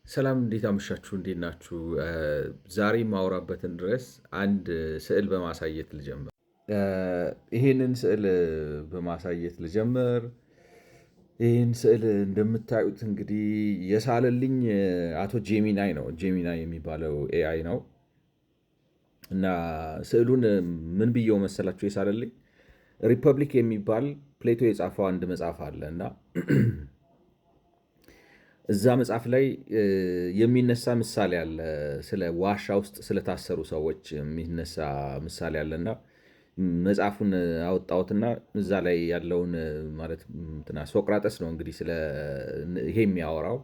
ሰላም እንዴት አመሻችሁ? እንዴት ናችሁ? ዛሬ የማወራበትን ርዕስ አንድ ስዕል በማሳየት ልጀምር። ይሄንን ስዕል በማሳየት ልጀምር። ይህን ስዕል እንደምታዩት እንግዲህ የሳለልኝ አቶ ጄሚናይ ነው። ጄሚናይ የሚባለው ኤአይ ነው እና ስዕሉን ምን ብየው መሰላችሁ የሳለልኝ? ሪፐብሊክ የሚባል ፕሌቶ የጻፈው አንድ መጽሐፍ አለ እና እዛ መጽሐፍ ላይ የሚነሳ ምሳሌ አለ። ስለ ዋሻ ውስጥ ስለታሰሩ ሰዎች የሚነሳ ምሳሌ አለና መጽሐፉን አወጣሁትና እዛ ላይ ያለውን ማለት ሶቅራጠስ ነው እንግዲህ ስለ ይሄ የሚያወራው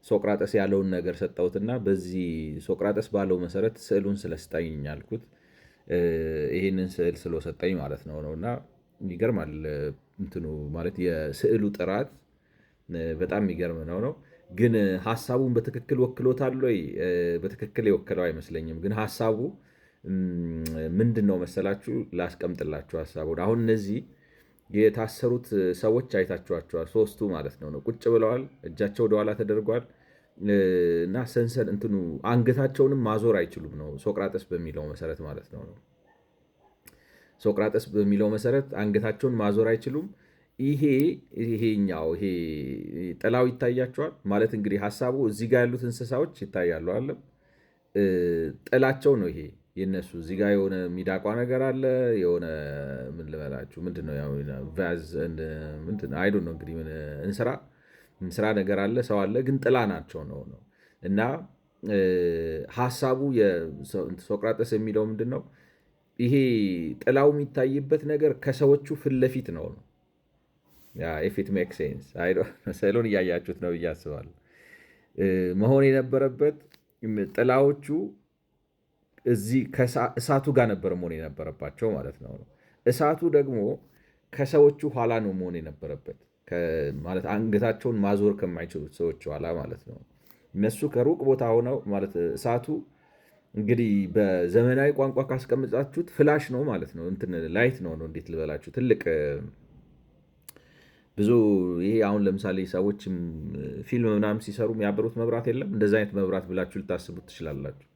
ሶቅራጠስ ያለውን ነገር ሰጠሁትና በዚህ ሶቅራጠስ ባለው መሰረት ስዕሉን ስለስጠኝ አልኩት። ይሄንን ስዕል ስለሰጠኝ ማለት ነው እና ይገርማል። እንትኑ ማለት የስዕሉ ጥራት በጣም የሚገርም ነው። ግን ሀሳቡን በትክክል ወክሎታል ወይ? በትክክል የወከለው አይመስለኝም። ግን ሀሳቡ ምንድን ነው መሰላችሁ? ላስቀምጥላችሁ ሀሳቡን። አሁን እነዚህ የታሰሩት ሰዎች አይታችኋቸዋል። ሶስቱ ማለት ነው ቁጭ ብለዋል። እጃቸው ወደኋላ ተደርጓል እና ሰንሰል እንትኑ አንገታቸውንም ማዞር አይችሉም ነው ሶቅራጠስ በሚለው መሰረት ማለት ነው። ሶቅራጠስ በሚለው መሰረት አንገታቸውን ማዞር አይችሉም። ይሄኛው ጥላው ይታያቸዋል ማለት እንግዲህ ሀሳቡ እዚህ ጋር ያሉት እንስሳዎች ይታያሉ አለም ጥላቸው ነው ይሄ የነሱ። እዚህ ጋር የሆነ ሚዳቋ ነገር አለ። የሆነ ምን ልበላችሁ ምንድነው አይዶ ነው እንግዲህ እንስራ ነገር አለ፣ ሰው አለ፣ ግን ጥላ ናቸው ነው እና ሀሳቡ ሶቅራጠስ የሚለው ምንድን ነው? ይሄ ጥላው የሚታይበት ነገር ከሰዎቹ ፊት ለፊት ነው። ኢት ሜክ ሴንስ ስዕሉን እያያችሁት ነው ብዬ አስባለሁ። መሆን የነበረበት ጥላዎቹ እዚህ እሳቱ ጋር ነበር መሆን የነበረባቸው ማለት ነው። እሳቱ ደግሞ ከሰዎቹ ኋላ ነው መሆን የነበረበት ማለት አንገታቸውን ማዞር ከማይችሉት ሰዎች ኋላ ማለት ነው። እነሱ ከሩቅ ቦታ ሆነው ማለት እሳቱ እንግዲህ በዘመናዊ ቋንቋ ካስቀምጣችሁት ፍላሽ ነው ማለት ነው። እንትን ላይት ነው እንዴት ልበላችሁ ትልቅ ብዙ ይሄ አሁን ለምሳሌ ሰዎች ፊልም ምናምን ሲሰሩ የሚያበሩት መብራት የለም፣ እንደዚ አይነት መብራት ብላችሁ ልታስቡት ትችላላችሁ።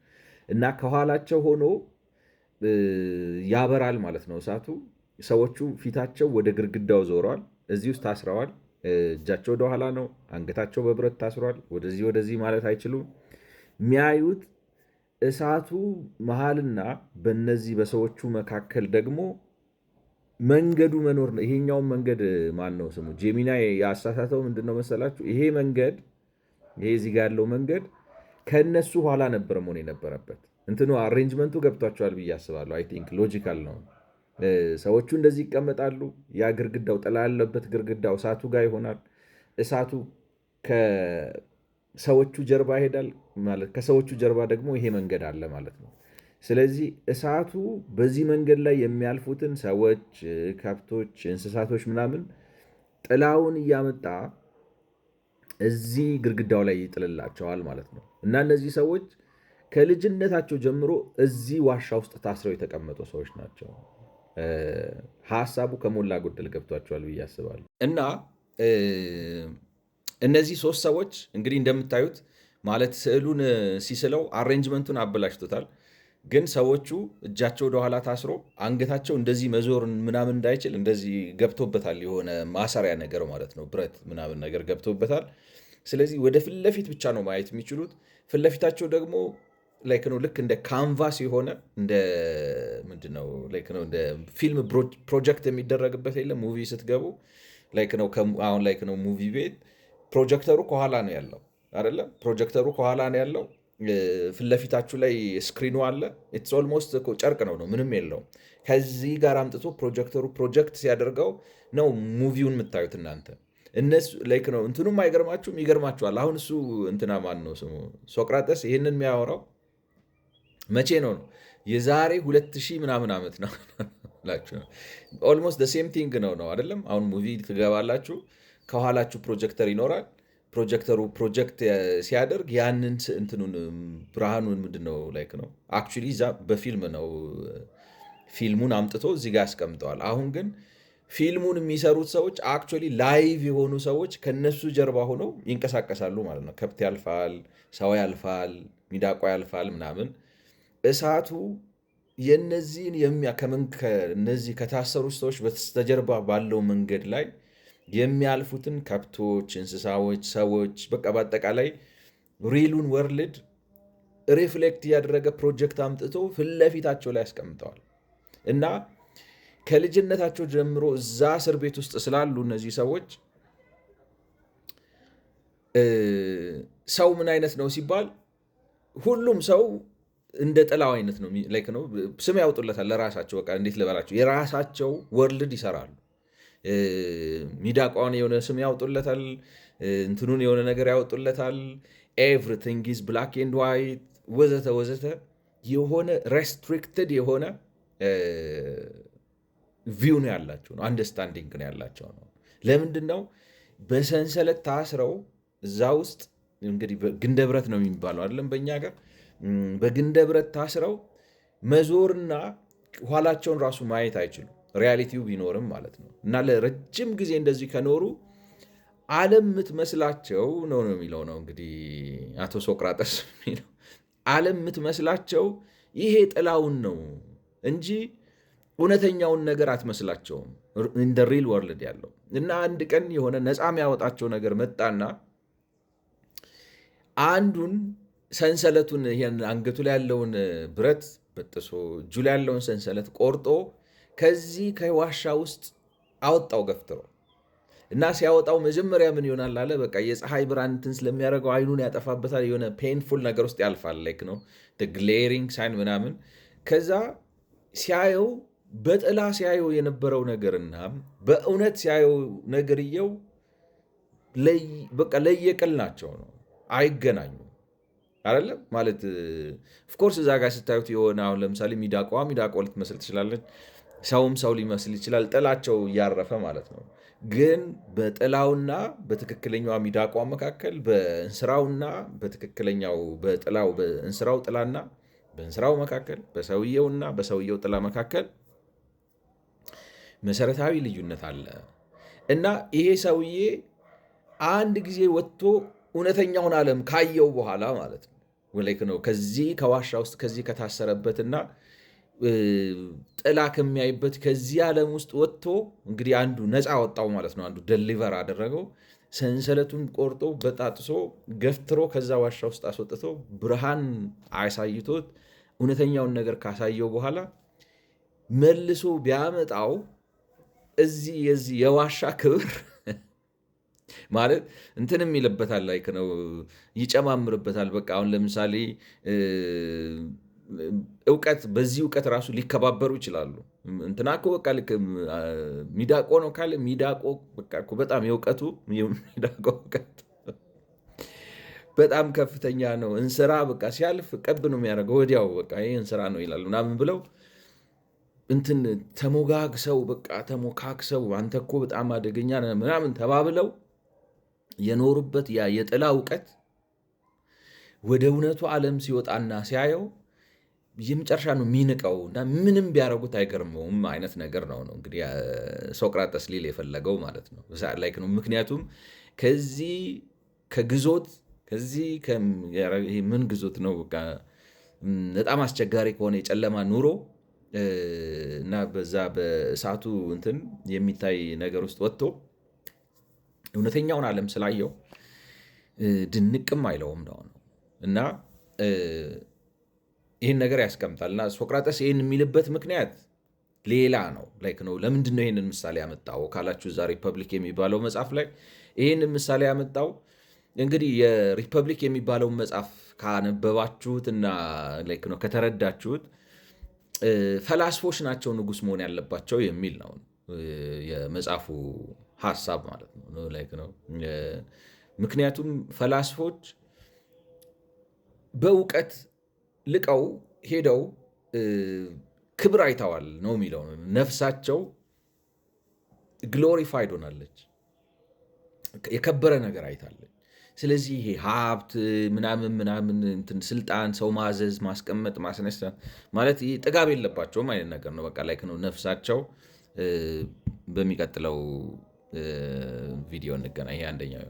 እና ከኋላቸው ሆኖ ያበራል ማለት ነው እሳቱ። ሰዎቹ ፊታቸው ወደ ግድግዳው ዞረዋል፣ እዚህ ውስጥ ታስረዋል። እጃቸው ወደኋላ ነው፣ አንገታቸው በብረት ታስሯል። ወደዚህ ማለት አይችሉም። የሚያዩት እሳቱ መሃልና በነዚህ በሰዎቹ መካከል ደግሞ መንገዱ መኖር ነው። ይሄኛውን መንገድ ማን ነው ስሙ ጄሚና ያሳሳተው ምንድን ነው መሰላችሁ? ይሄ መንገድ ይሄ እዚህ ጋር ያለው መንገድ ከእነሱ ኋላ ነበር መሆን የነበረበት። እንትኑ አሬንጅመንቱ ገብቷቸዋል ብዬ አስባለሁ። አይ ቲንክ ሎጂካል ነው። ሰዎቹ እንደዚህ ይቀመጣሉ። ያ ግርግዳው ጥላ ያለበት ግርግዳው እሳቱ ጋር ይሆናል። እሳቱ ከሰዎቹ ጀርባ ይሄዳል ማለት፣ ከሰዎቹ ጀርባ ደግሞ ይሄ መንገድ አለ ማለት ነው። ስለዚህ እሳቱ በዚህ መንገድ ላይ የሚያልፉትን ሰዎች፣ ከብቶች፣ እንስሳቶች ምናምን ጥላውን እያመጣ እዚህ ግድግዳው ላይ ይጥልላቸዋል ማለት ነው። እና እነዚህ ሰዎች ከልጅነታቸው ጀምሮ እዚህ ዋሻ ውስጥ ታስረው የተቀመጡ ሰዎች ናቸው። ሀሳቡ ከሞላ ጎደል ገብቷቸዋል ብዬ አስባለሁ። እና እነዚህ ሶስት ሰዎች እንግዲህ እንደምታዩት ማለት ስዕሉን ሲስለው አሬንጅመንቱን አበላሽቶታል። ግን ሰዎቹ እጃቸው ወደኋላ ታስሮ አንገታቸው እንደዚህ መዞር ምናምን እንዳይችል እንደዚህ ገብቶበታል። የሆነ ማሰሪያ ነገር ማለት ነው፣ ብረት ምናምን ነገር ገብቶበታል። ስለዚህ ወደ ፊት ለፊት ብቻ ነው ማየት የሚችሉት። ፊት ለፊታቸው ደግሞ ላይክ ነው ልክ እንደ ካንቫስ የሆነ እንደ ምንድን ነው ላይክ ነው እንደ ፊልም ፕሮጀክት የሚደረግበት የለም ሙቪ ስትገቡ ላይክ ነው አሁን ላይክ ነው ሙቪ ቤት ፕሮጀክተሩ ከኋላ ነው ያለው አይደለም? ፕሮጀክተሩ ከኋላ ነው ያለው። ፊት ለፊታችሁ ላይ ስክሪኑ አለ። ኢትስ ኦልሞስት ጨርቅ ነው ምንም የለውም። ከዚህ ጋር አምጥቶ ፕሮጀክተሩ ፕሮጀክት ሲያደርገው ነው ሙቪውን የምታዩት እናንተ። እነሱ ላይክ ነው እንትኑም አይገርማችሁም? ይገርማችኋል። አሁን እሱ እንትና ማን ነው ስሙ ሶቅራጠስ ይህንን የሚያወራው መቼ ነው? የዛሬ 2000 ምናምን ዓመት ነው ላችሁ። ኦልሞስት ሴም ቲንግ ነው አይደለም? አሁን ሙቪ ትገባላችሁ፣ ከኋላችሁ ፕሮጀክተር ይኖራል። ፕሮጀክተሩ ፕሮጀክት ሲያደርግ ያንን እንትኑን ብርሃኑን ምንድነው ላይክ ነው አክቹዋሊ እዛ በፊልም ነው ፊልሙን አምጥቶ እዚህ ጋር ያስቀምጠዋል። አሁን ግን ፊልሙን የሚሰሩት ሰዎች አክቹዋሊ ላይቭ የሆኑ ሰዎች ከነሱ ጀርባ ሆነው ይንቀሳቀሳሉ ማለት ነው። ከብት ያልፋል፣ ሰው ያልፋል፣ ሚዳቋ ያልፋል ምናምን። እሳቱ የነዚህን እነዚህ ከታሰሩ ሰዎች በስተጀርባ ባለው መንገድ ላይ የሚያልፉትን ከብቶች፣ እንስሳዎች፣ ሰዎች በቃ በአጠቃላይ ሪሉን ወርልድ ሪፍሌክት እያደረገ ፕሮጀክት አምጥቶ ፊት ለፊታቸው ላይ ያስቀምጠዋል እና ከልጅነታቸው ጀምሮ እዛ እስር ቤት ውስጥ ስላሉ እነዚህ ሰዎች ሰው ምን አይነት ነው ሲባል ሁሉም ሰው እንደ ጥላው አይነት ነው። ስም ያወጡለታል ለራሳቸው። በቃ እንዴት ልበላቸው፣ የራሳቸው ወርልድ ይሰራሉ። ሚዳቋን የሆነ ስም ያወጡለታል፣ እንትኑን የሆነ ነገር ያወጡለታል። ኤቭሪቲንግ ኢዝ ብላክ ኤንድ ዋይት ወዘተ ወዘተ። የሆነ ሬስትሪክትድ የሆነ ቪው ነው ያላቸው ነው፣ አንደርስታንዲንግ ነው ያላቸው ነው። ለምንድን ነው በሰንሰለት ታስረው እዛ ውስጥ እንግዲህ ግንደ ብረት ነው የሚባለው አይደለም በእኛ ሀገር። በግንደ ብረት ታስረው መዞርና ኋላቸውን ራሱ ማየት አይችሉም፣ ሪያሊቲው ቢኖርም ማለት ነው። እና ለረጅም ጊዜ እንደዚህ ከኖሩ ዓለም የምትመስላቸው ነው የሚለው ነው እንግዲህ አቶ ሶቅራጠስ የሚለው ዓለም የምትመስላቸው ይሄ ጥላውን ነው እንጂ እውነተኛውን ነገር አትመስላቸውም፣ እንደ ሪል ወርልድ ያለው። እና አንድ ቀን የሆነ ነፃ የሚያወጣቸው ነገር መጣና አንዱን ሰንሰለቱን ይሄን አንገቱ ላይ ያለውን ብረት በጥሶ እጁ ላይ ያለውን ሰንሰለት ቆርጦ ከዚህ ከዋሻ ውስጥ አወጣው ገፍትሮ። እና ሲያወጣው መጀመሪያ ምን ይሆናል አለ፣ በቃ የፀሐይ ብርሃን እንትን ስለሚያደርገው አይኑን ያጠፋበታል። የሆነ ፔንፉል ነገር ውስጥ ያልፋል፣ ላይክ ነው ግሌሪንግ ሳይን ምናምን። ከዛ ሲያየው በጥላ ሲያየው የነበረው ነገርና በእውነት ሲያየው ነገርየው በቃ ለየቅል ናቸው ነው፣ አይገናኙም። አይደለም ማለት ኦፍኮርስ እዛ ጋር ስታዩት የሆነ አሁን ለምሳሌ ሚዳቋ ልትመስል ትችላለች፣ ሰውም ሰው ሊመስል ይችላል፣ ጥላቸው እያረፈ ማለት ነው። ግን በጥላውና በትክክለኛው ሚዳቋ መካከል በእንስራውና በትክክለኛው በጥላው በእንስራው ጥላና በእንስራው መካከል በሰውየውና በሰውየው ጥላ መካከል መሰረታዊ ልዩነት አለ። እና ይሄ ሰውዬ አንድ ጊዜ ወጥቶ እውነተኛውን ዓለም ካየው በኋላ ማለት ነው ከዚህ ከዋሻ ውስጥ ከዚህ ከታሰረበትና ጥላ ከሚያይበት ከዚህ ዓለም ውስጥ ወጥቶ እንግዲህ አንዱ ነፃ ወጣው ማለት ነው። አንዱ ደሊቨር አደረገው። ሰንሰለቱን ቆርጦ በጣጥሶ ገፍትሮ ከዛ ዋሻ ውስጥ አስወጥቶ ብርሃን አሳይቶት እውነተኛውን ነገር ካሳየው በኋላ መልሶ ቢያመጣው እዚህ የዚህ የዋሻ ክብር ማለት እንትንም ይልበታል፣ ላይክ ነው ይጨማምርበታል። በቃ አሁን ለምሳሌ እውቀት በዚህ እውቀት ራሱ ሊከባበሩ ይችላሉ። እንትና እኮ በቃ ልክ ሚዳቆ ነው ካለ ሚዳቆ በቃ እኮ በጣም የእውቀቱ ሚዳቆ እውቀት በጣም ከፍተኛ ነው። እንስራ በቃ ሲያልፍ ቀብ ነው የሚያደርገው ወዲያው በቃ ይሄ እንስራ ነው ይላሉ ምናምን ብለው እንትን ተሞጋግሰው በቃ ተሞካክሰው አንተ እኮ በጣም አደገኛ ምናምን ተባብለው የኖሩበት ያ የጥላ እውቀት ወደ እውነቱ ዓለም ሲወጣና ሲያየው የመጨረሻ ነው የሚንቀው እና ምንም ቢያደርጉት አይገርመውም አይነት ነገር ነው እንግዲህ ሶቅራጠስ ሊል የፈለገው ማለት ነው። ላይክ ነው ምክንያቱም ከዚህ ከግዞት ከዚህ ምን ግዞት ነው በቃ በጣም አስቸጋሪ ከሆነ የጨለማ ኑሮ እና በዛ በእሳቱ እንትን የሚታይ ነገር ውስጥ ወጥቶ እውነተኛውን ዓለም ስላየው ድንቅም አይለውም ነው እና ይህን ነገር ያስቀምጣል። እና ሶቅራጠስ ይህን የሚልበት ምክንያት ሌላ ነው። ላይክ ነው ለምንድን ነው ይህንን ምሳሌ ያመጣው ካላችሁ እዛ ሪፐብሊክ የሚባለው መጽሐፍ ላይ ይህንን ምሳሌ ያመጣው እንግዲህ የሪፐብሊክ የሚባለውን መጽሐፍ ካነበባችሁት እና ላይክ ነው ከተረዳችሁት ፈላስፎች ናቸው ንጉስ መሆን ያለባቸው የሚል ነው የመጽሐፉ ሀሳብ ማለት ነው። ላይክ ነው ምክንያቱም ፈላስፎች በእውቀት ልቀው ሄደው ክብር አይተዋል ነው የሚለው። ነፍሳቸው ግሎሪፋይድ ሆናለች፣ የከበረ ነገር አይታለች። ስለዚህ ይሄ ሀብት ምናምን እንትን ስልጣን፣ ሰው ማዘዝ፣ ማስቀመጥ፣ ማስነሳት ማለት ይሄ ጥጋብ የለባቸውም አይነት ነገር ነው። በቃ ላይክ ነው ነፍሳቸው በሚቀጥለው ቪዲዮ እንገናኝ። ይሄ አንደኛው